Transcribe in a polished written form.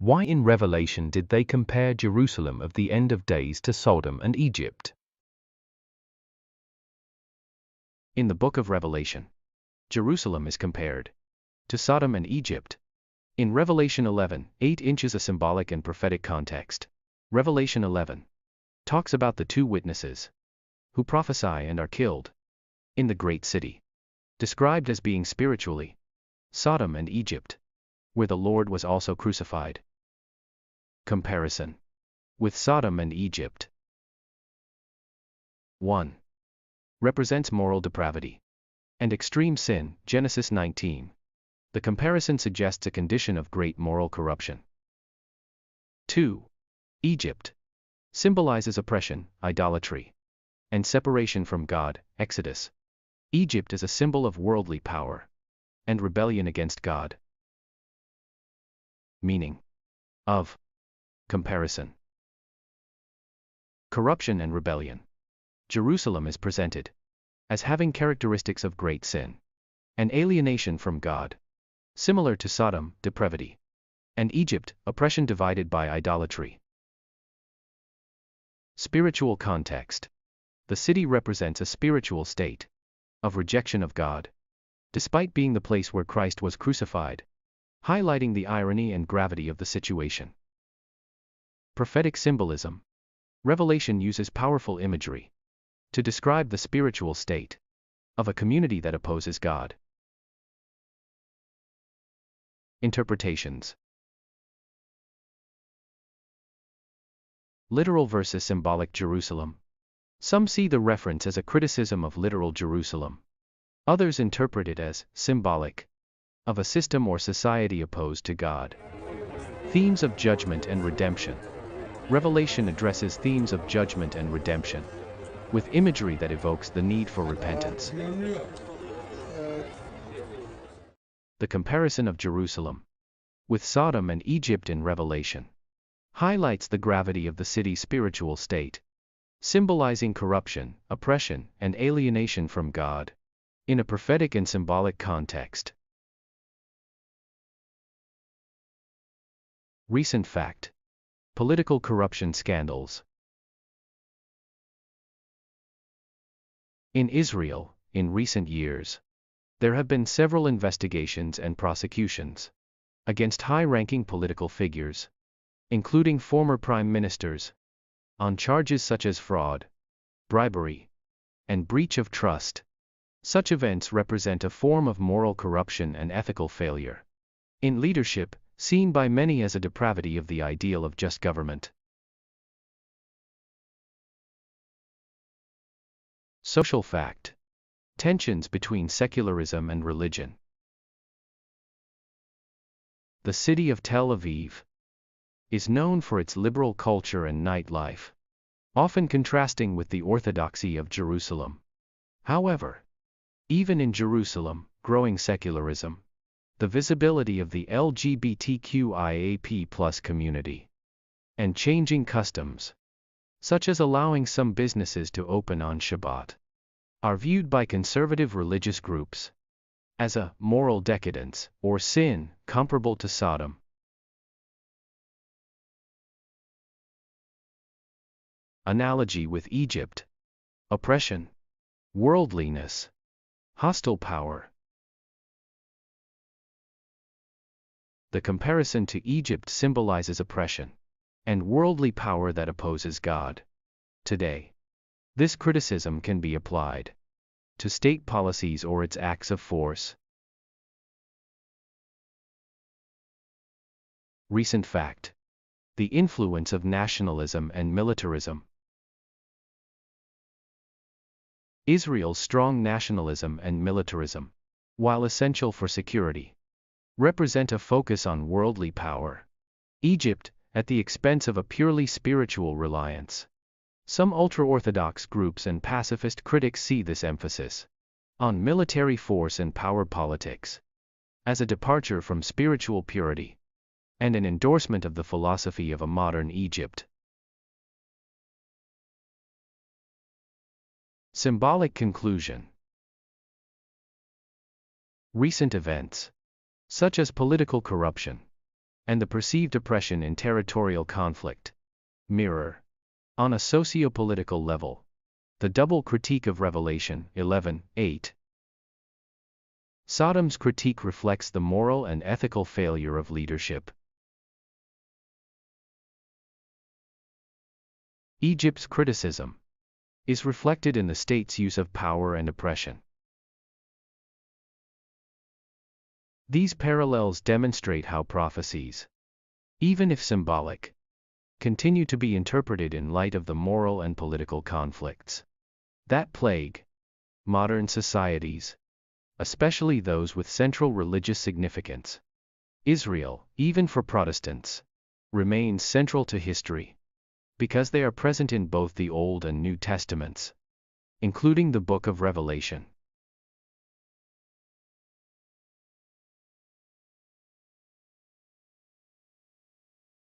Why in Revelation did they compare Jerusalem of the end of days to Sodom and Egypt? In the book of Revelation, Jerusalem is compared to Sodom and Egypt. In Revelation 11, 8 inches a symbolic and prophetic context. Revelation 11 talks about the two witnesses who prophesy and are killed in the great city, described as being spiritually Sodom and Egypt, where the Lord was also crucified. Comparison with Sodom and Egypt. 1. Represents moral depravity and extreme sin, Genesis 19. The comparison suggests a condition of great moral corruption. 2. Egypt symbolizes oppression, idolatry, and separation from God, Exodus. Egypt is a symbol of worldly power and rebellion against God. Meaning of comparison: corruption and rebellion. Jerusalem is presented as having characteristics of great sin and alienation from God, similar to Sodom, depravity, and Egypt, oppression divided by idolatry. Spiritual context: the city represents a spiritual state of rejection of God, despite being the place where Christ was crucified, highlighting the irony and gravity of the situation. Prophetic symbolism: Revelation uses powerful imagery to describe the spiritual state of a community that opposes God. Interpretations: literal versus symbolic Jerusalem. Some see the reference as a criticism of literal Jerusalem. Others interpret it as symbolic of a system or society opposed to God. Themes of judgment and redemption. Revelation addresses themes of judgment and redemption with imagery that evokes the need for repentance. The comparison of Jerusalem with Sodom and Egypt in Revelation highlights the gravity of the city's spiritual state, symbolizing corruption, oppression, and alienation from God in a prophetic and symbolic context. Recent fact: political corruption scandals. In Israel, in recent years, there have been several investigations and prosecutions against high-ranking political figures, including former prime ministers, on charges such as fraud, bribery, and breach of trust. Such events represent a form of moral corruption and ethical failure in leadership, seen by many as a depravity of the ideal of just government. Social fact: tensions between secularism and religion. The city of Tel Aviv is known for its liberal culture and nightlife, often contrasting with the orthodoxy of Jerusalem. However, even in Jerusalem, growing secularism, the visibility of the LGBTQIA+ community, and changing customs, such as allowing some businesses to open on Shabbat, are viewed by conservative religious groups as a moral decadence or sin comparable to Sodom. Analogy with Egypt: oppression, worldliness, hostile power. The comparison to Egypt symbolizes oppression and worldly power that opposes God. Today, this criticism can be applied to state policies or its acts of force. Recent fact: the influence of nationalism and militarism. Israel's strong nationalism and militarism, while essential for security, represent a focus on worldly power. Egypt, at the expense of a purely spiritual reliance. Some ultra-Orthodox groups and pacifist critics see this emphasis on military force and power politics as a departure from spiritual purity and an endorsement of the philosophy of a modern Egypt. Symbolic conclusion: recent events, such as political corruption, and the perceived oppression in territorial conflict. Mirror. On a socio-political level. The double critique of Revelation 11:8. Sodom's critique reflects the moral and ethical failure of leadership. Egypt's criticism is reflected in the state's use of power and oppression. These parallels demonstrate how prophecies, even if symbolic, continue to be interpreted in light of the moral and political conflicts that plague modern societies, especially those with central religious significance. Israel, even for Protestants, remains central to history, because they are present in both the Old and New Testaments, including the Book of Revelation.